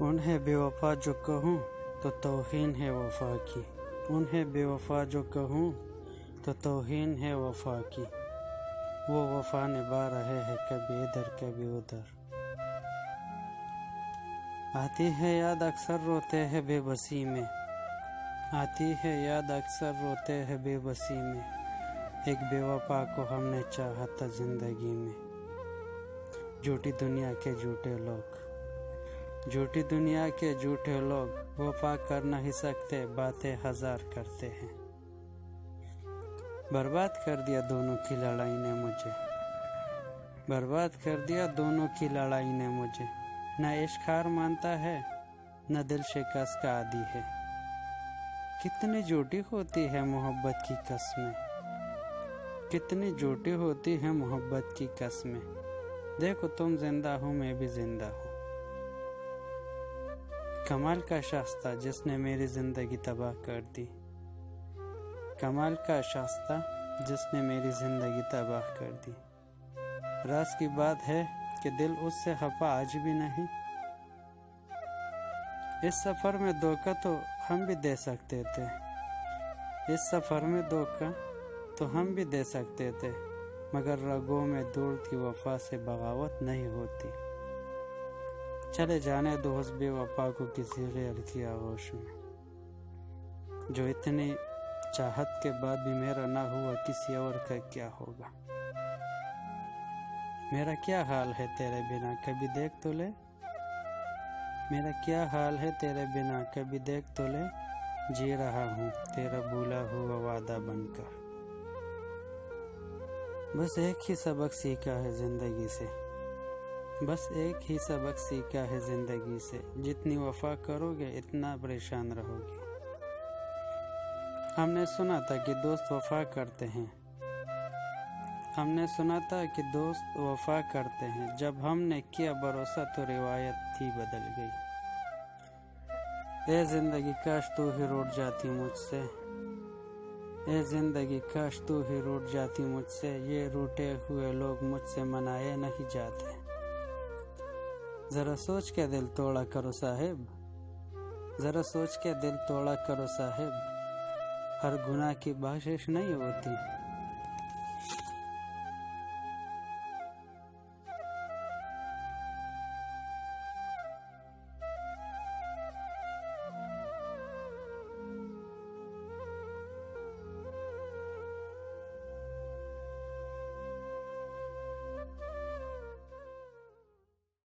उन्हें बेवफा जो कहूँ तो तौहीन है वफा की, उन्हें बेवफा जो कहूँ तो तौहीन है वफा की। वो वफा निभा रहे हैं कभी इधर कभी उधर। आती है याद अक्सर रोते हैं बेबसी में, आती है याद अक्सर रोते हैं बेबसी में। एक बेवफा को हमने चाहा था जिंदगी में। झूठी दुनिया के झूठे लोग, झूठी दुनिया के झूठे लोग वफा कर नहीं सकते, बातें हजार करते हैं। बर्बाद कर दिया दोनों की लड़ाई ने मुझे, बर्बाद कर दिया दोनों की लड़ाई ने मुझे। न इश्क हार मानता है न दिल शिकस्त का आदी है। कितनी झूठी होती है मोहब्बत की कसमें, कितनी झूठी होती है मोहब्बत की कसमें। देखो तुम जिंदा हो मैं भी जिंदा हूँ। कमाल का शख्स था जिसने मेरी जिंदगी तबाह कर दी, कमाल का शख्स था जिसने मेरी जिंदगी तबाह कर दी। राज की बात है कि दिल उससे खफा आज भी नहीं। इस सफर में धोखा तो हम भी दे सकते थे, इस सफर में धोखा तो हम भी दे सकते थे, मगर रगों में दूर थी वफा से बगावत नहीं होती। चले जाने दो उस बेवफा को किसी गैर की आगोश में, जो इतनी चाहत के बाद भी मेरा ना हुआ, किसी और का क्या होगा। मेरा क्या हाल है तेरे बिना कभी देख तो ले, मेरा क्या हाल है तेरे बिना कभी देख तो ले। जी रहा हूँ तेरा भूला हुआ वादा बनकर। बस एक ही सबक सीखा है जिंदगी से, बस एक ही सबक सीखा है जिंदगी से। जितनी वफा करोगे इतना परेशान रहोगे। हमने सुना था कि दोस्त वफा करते हैं, हमने सुना था कि दोस्त वफा करते हैं। जब हमने किया भरोसा तो रिवायत ही बदल गई। ए जिंदगी काश तू ही रूठ जाती मुझसे, ए जिंदगी काश तू ही रूठ जाती मुझसे। ये रूठे हुए लोग मुझसे मनाए नहीं जाते। जरा सोच के दिल तोड़ा करो साहिब, जरा सोच के दिल तोड़ा करो साहिब। हर गुनाह की बख्शिश नहीं होती।